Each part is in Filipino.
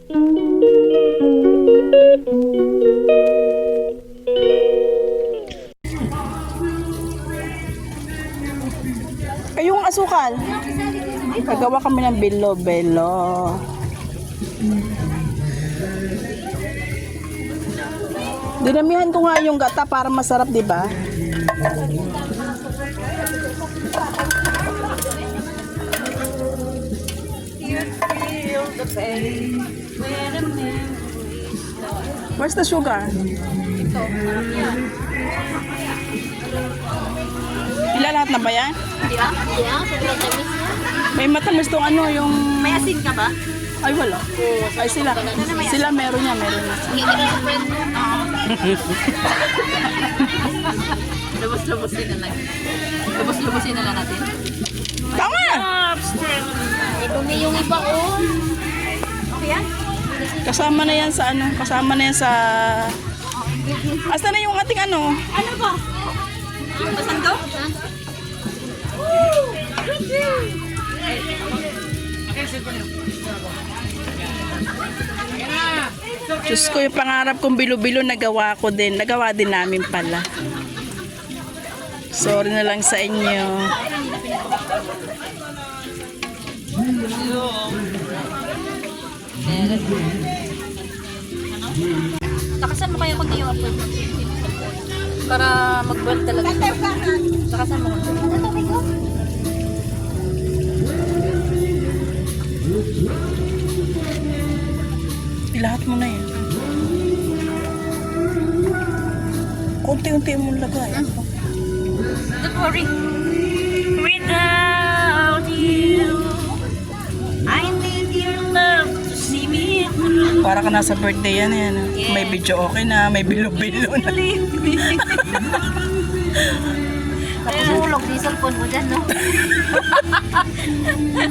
Yung asukal. Gagawa kami ng bilo-belo. Dinamihan ko nga yung gata para masarap, di ba? Where's the sugar? Ito. Pila lahat na ba yan? Di ba? Sobrang tamis niya. May matamis tong ano, yung... May asin ka ba? Ay, wala. Ay, sila. Sila meron niya, meron niya. Hindi ka sa friend mo. Lubos-lubosin na lang. Lubos-lubosin na lang natin. Tama! Ay, dumi yung iba, oh. Okay yan? Kasama na yan sa ano, kasama na yan sa... Asa na yung ating ano? Ano ba? Basan to? Diyos ko, yung pangarap kong bilo-bilo nagawa ko din. Nagawa din namin pala. Sorry na lang sa inyo. Takasan mo kaya kundi yung apple. Para mag-boil talaga. Takasan mo kundi. Ilahat mo na yan. Kunti-unti mong lagay. Don't worry. Without you, I need your love to see me through. Para ka nasa birthday yan. Yan. Yeah. May video okay na, may bilo-bilo na. Nakahulog di cellphone mo dyan, no?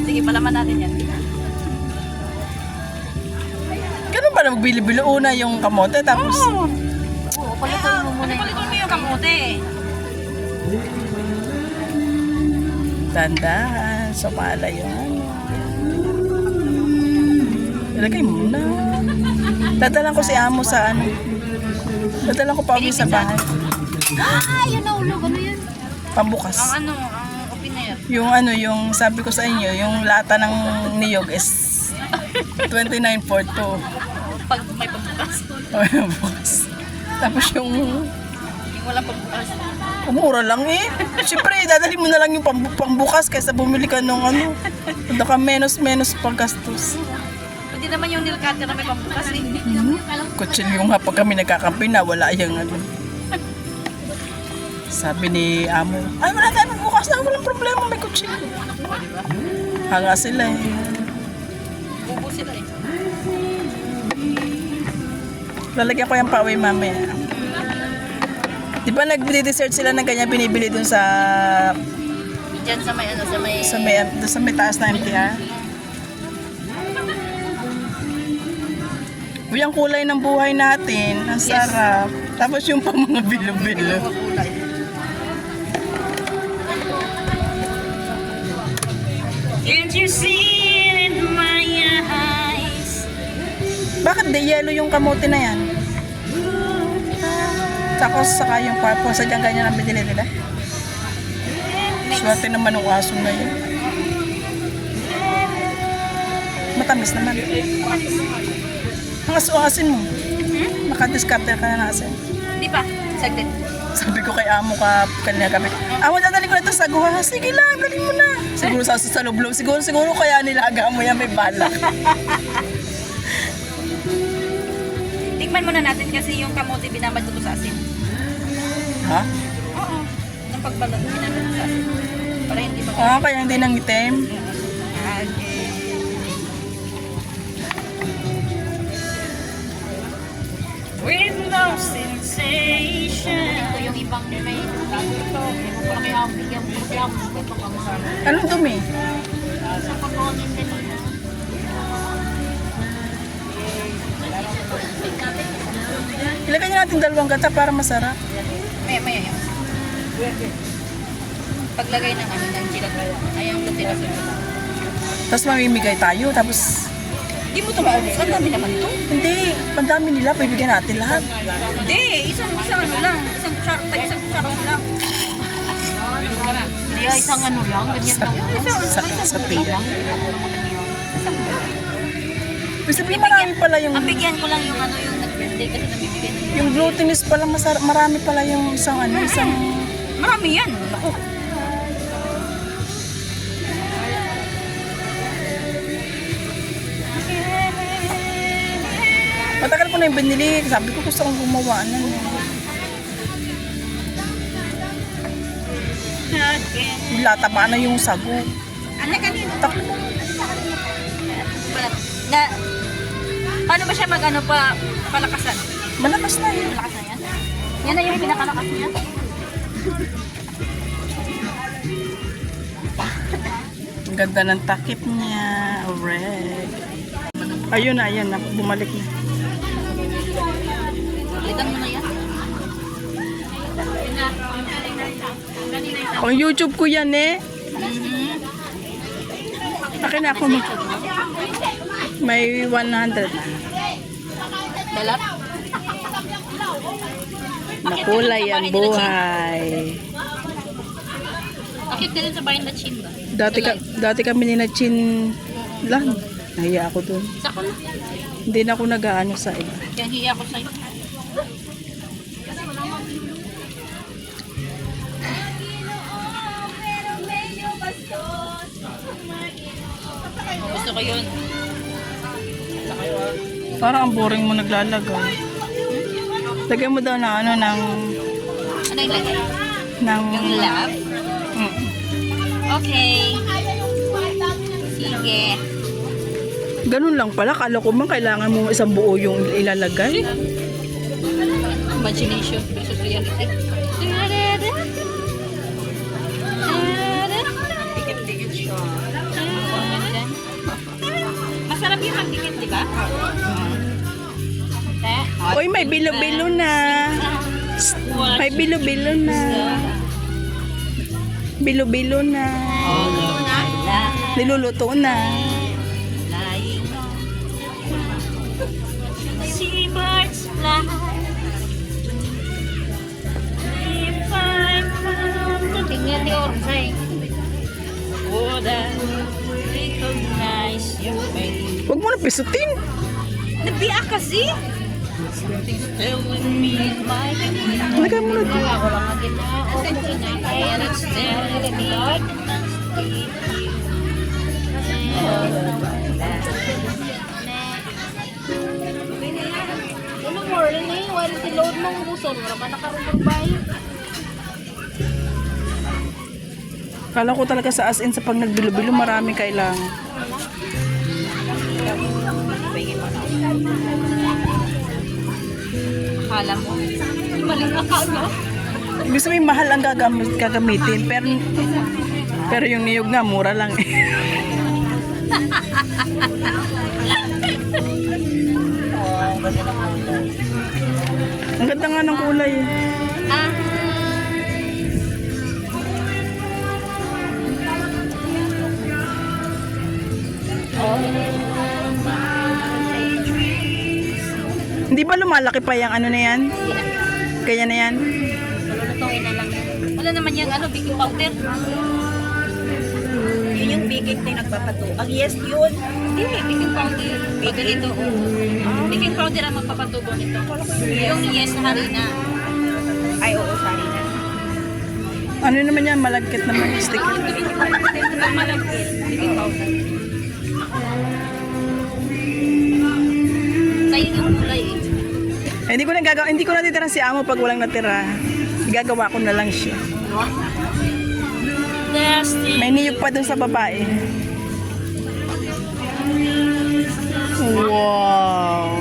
Sige, palaman natin yan. Ganun ba na magbilo-bilo? Una yung kamote, tapos... Oo, palituin mo muna. Palituin mo yung kamote. Dandahan, sumala yun. Ilagay mo na. Dadalan ko si Amo sa ano. Dadalan ko pa uwi sa bahay. Ah, yun nahulog. Ano yun? Pambukas. Ang opiner. Yung ano, yung sabi ko sa inyo, yung lata ng niyog is 29.42. Pag may pagbukas. Pambukas. Tapos yung Yung walang pagbukas. umura lang eh. Siyempre, dadali mo na lang yung pambukas kaysa bumili ka nung ano. Hindi ka menos paggastos. Pwede naman yung nail cutter na may pambukas eh. Kutsilyo nga pag kami nagkakampi na wala yung ano. Sabi ni Amo, ay wala tayo magbukas na, walang problema, may kutsilyo. Hanga sila eh. Bubo sila eh. Lalagyan ko yung pauwi mamaya. Di ba nag-dessert sila ng ganyan binibili dun sa Diyan sa may ano, sa may... dun sa may taas na MTR? Uy, ang kulay ng buhay natin, ang sarap. Tapos yung pang mga bilo-bilo. kulay. Can't you see it in my eyes? Bakit de yellow yung kamote na yan? Tapos saka yung purple, sadyang ganyan ang binili nila. Swerte naman ng aso na yun. Matamis naman. Ang aso-asin mo. Nakadiscarte ka na ng asin. Hindi pa. Saglit. Sabi ko kay Amo kanina gabi, Amo, dadali ko na ito sa guha. Sige lang, dali mo na. Siguro sa loob-loob. Siguro kaya nilaga mo yan, may balak. Tikman muna natin kasi yung kamote binabad ko sa asin. Ha? Oo. Ang pagbalot binabad ko sa asin. Para hindi ba... Oo, kaya hindi nang itim. Okay. With no sensation. Ito yung ibang may ito. Para kaya ang bigyan mo siya. Ito ka mahal. Anong dumi? Sa pagkakunin din nila. Ilagay niyo natin dalawang gata para masarap. Maya yan. Paglagay ng ano, ng chilat. Ay, ang lutin na sa Tapos mamimigay tayo. Tapos Hindi mo ito maubos. Ang dami naman ito. Hindi, pandami nila, bibigyan natin lahat. Hindi, isang ano lang. Isang kutsara lang. Hindi, isang ano lang. Ganyan lang. Sa pila. Ibig sabihin, marami pala yung... Ang bigyan ko lang yung ano yung nag-birthday kasi nabibigyan niya. Yung glutinous pala, marami pala yung isang ano, isang... Marami yan. Ako. Matagal ko na yung binili. Sabi ko gusto kong gumawa na. Lataba na yung sago. Ano kanina? Takbo. Na, paano ba siya mag-ano pa palakasan? Malakas na yun. Malakas na yan? Yan na yung pinakalakas niya? Ang ganda ng takip niya. Red. Ayun na, bumalik na. Litan mo na yan. Pang YouTube ko yan eh. Akin na ako may 100 na. Dalat? Makulay ang buhay. Akit ka din sa bayan na chin ba? Dati kami ni na Chin lang. Nahiya ako dun. Sako na. Hindi na ako nag-aano sa iba. Kaya hiya ko sa'yo. Gusto ko yun. Parang ang boring mo naglalagay. Lagyan mo daw na ano ng... Ano yung lagay? ng Yung love? Mm. Okay. Sige. Ganun lang pala. Kala ko man kailangan mo isang buo yung ilalagay. Imagination versus reality. Dikit-dikit siya. Masarap yung magdikit, di ba? Uy, may bilo-bilo na. May bilo-bilo na. Bilo-bilo na. Niluluto na. Seabirds fly. If I found tingnan ni Orsay. Would I recognize your face? Huwag mo na pisutin. Nabiya kasi. Something's telling me it might be. Lagay mo na dito. Ako lang ang ginawa. And it's telling me it must be you. Ano mo rin eh? Wala si load mong buson. Wala ba nakarunong bahay? Kala ko talaga sa as in sa pag nagbilo-bilo marami kailangan. Akala mo. Maling akala. Ibig sabihin mahal ang gagamitin pero yung niyog nga mura lang eh. Ang ganda nga ng kulay eh. Ah. Hindi ba lumalaki pa yung ano na yan? Kaya na yan? Lulutuin na lang. Wala naman yung ano, baking powder. Yun yung baking na nagpapato. Ang yes yun. Hindi, baking powder. Baking ito. Baking powder ang magpapatubo nito. Yung yes na harina. Ay, oo, sorry na. Ano naman yan? Malagkit naman yung stick. Ang malagkit. Baking powder. Sa'yo yung kulay eh. Eh, hindi ko natitira si amo pag walang natira. Gagawa ko na lang siya. May niyog pa dun sa babae. Wow!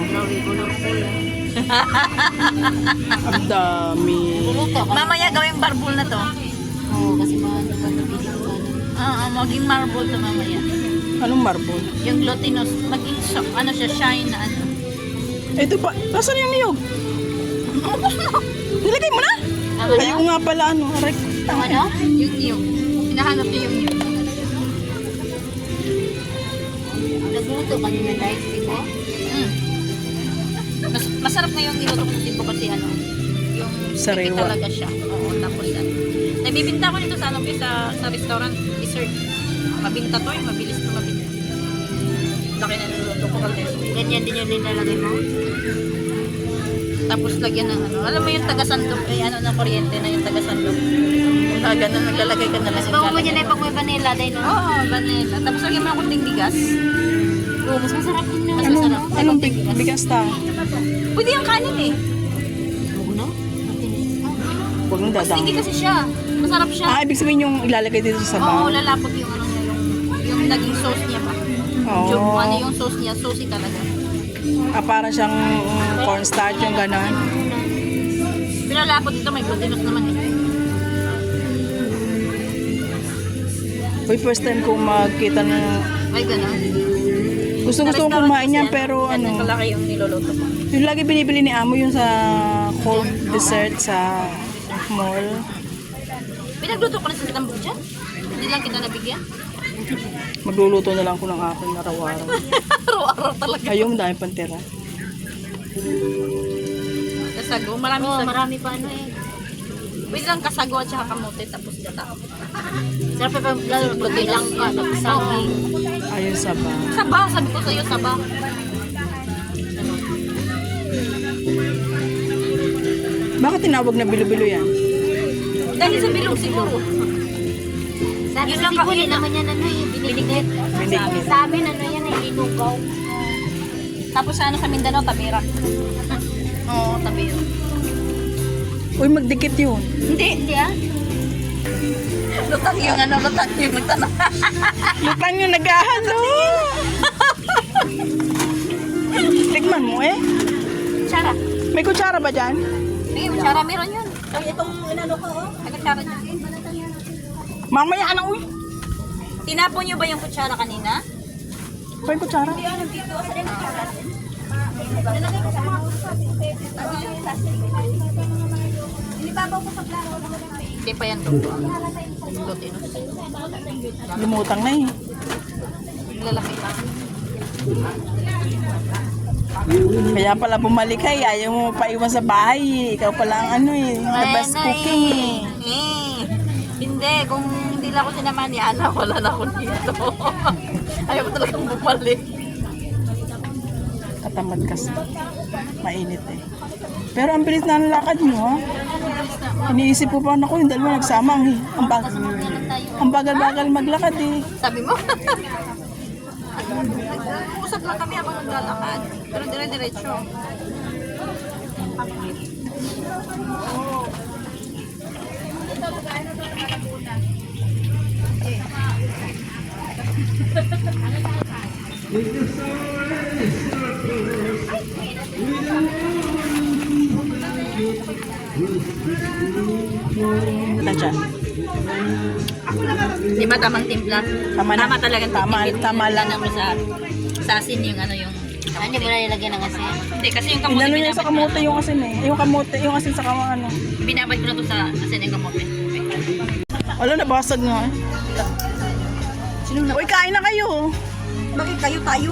Ang dami. Mamaya gawing barbol na to. Oo, kasi maging marble to mamaya. Anong marble? Yung glutinous, maging ano siya, shine na ano. Ito pa. Nasaan yung niyog? Nilagay mo na? Ayaw nga pala ano. Aray. Ang ano? Yung niyog. Hinahanap niya yung niyog. nagluto ka nila guys, diba? Masarap na yung niluto ko sa Cebu kasi ano, yung Sariwa. sticky talaga siya. Oo, tapos ano. Nabibinta ko nito sa ano sa restaurant, dessert. Mabinta to, yung mabilis na mabinta. Laki na niluluto ko kaldeso. Ganyan din yung linalagay mo. Tapos lagyan ng ano, alam mo yung taga-sandok, ano na kuryente na yung taga-sandok. Kung ganun, naglalagay ka na lang. Bago mo dyan ay pag may vanilla din, no? Oo, vanilla. Tapos lagyan mo ng kunting bigas. Oo, mas masarap din naman. Mas masarap. Anong bigas ta? Pwede yung kanin eh. Oo, no? Huwag nang dadang. Sticky kasi siya. Masarap siya. Ah, ibig sabihin yung ilalagay dito sa Oo, sabaw. lalapot yung ano niya, yung naging sauce niya ba? Oo. Yung ano yung sauce niya, saucy talaga. Ah, para siyang cornstarch yung gano'n. Pinalapot dito, may glutinous naman eh. Uy, first time kong magkita ng... May gano'n. Gusto kong kumain yan, pero Yan, ano... kalaki yung niluluto ko. Yung lagi binibili ni Amo yung sa cold dessert sa mall. Pinagluto ko na sa kitambog dyan. Hindi lang kita nabigyan. Magluluto na lang ko ng akin araw-araw. Araw-araw talaga. Ayun, dahil pantera. Kasago, maraming Oo, sago. marami pa ano eh. Pwede lang kasago at saka kamote tapos gata. Sarap pa pag lalo lang ka, tapos saging. Ayun, sabaw. Sabaw, sabi ko sa'yo, sabaw. Bakit tinawag na bilo-bilo yan? Dahil sa bilog siguro. Sabi Yun sa lang Cebu, kasi- yun naman yan ano eh, binigit. Binigit. Sa amin ano yan eh, linugaw. Tapos sa ano sa Mindanao, tabira. Oo, tabira. Uy, magdikit yun. Hindi. Hindi ah. Lutang yung ano, lutang yung nagtanong. Lutang yung naghahalo. Tikman mo eh. Kutsara. May kutsara ba dyan? May kutsara, meron yun. Ay, itong inano ko, oh. May kutsara dyan. Mamaya na, uy. Tinapon niyo ba yung kutsara kanina? Pa yung kutsara? Hindi pa yan luto. Glutinous. Lumutang na eh. Lalaki pa. Kaya pala bumalik ay, ayaw mo pa iwan sa bahay eh. Ikaw pala ang ano eh, the best cooking eh. Hindi, kung hindi lang ako sinama ni Ana, wala na ako dito. Ayaw ko talagang bumalik. Katamad kasi. Mainit eh. Pero ang bilis na ang lakad nyo ha. Iniisip ko pa ako yung dalawa nagsama ang bagal-bagal maglakad eh. Sabi mo? Usap lang kami habang naglalakad. Pero dire-diretso. Tansya. Di ba tamang timpla? Tama na. Tama talagang Tama lang. Ako sa asin yung ano yung... Hindi mo na nilagyan ng asin. Hindi, kasi yung kamote Inano niya sa kamote yung asin eh. Yung kamote, yung asin sa ano. Binabad ko na to sa asin yung kamote. Wala, nabasag nga eh. Uy, kain na kayo. Bakit kayo tayo?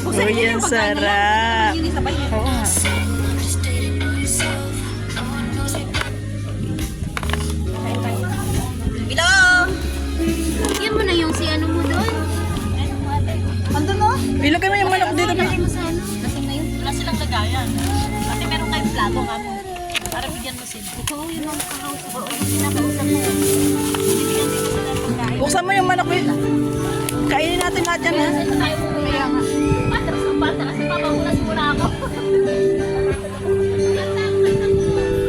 Uy, yan sarap. Oo nga. Bilong! Yan mo na yung si ano mo doon. Ando no? Ilagay mo yung manok dito. Lagay mo sa ano. Lasing na yun. Wala silang lagayan. Kasi meron tayong plato nga mo. Para bigyan mo sila. Ikaw yun ang kakausap. Oo, yung pinakausap mo. Buksan mo yung manok dito. Kainin natin lahat yan ha. Kaya nga. Patras ang bata kasi papahulas muna ako.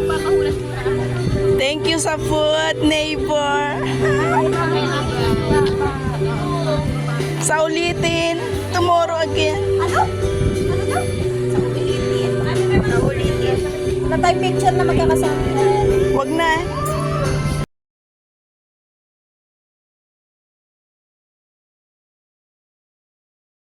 Papahulas muna ako. Thank you sa food, neighbor. Sa ulitin. Tomorrow again. Na tayo picture na magkakasama. Wag na.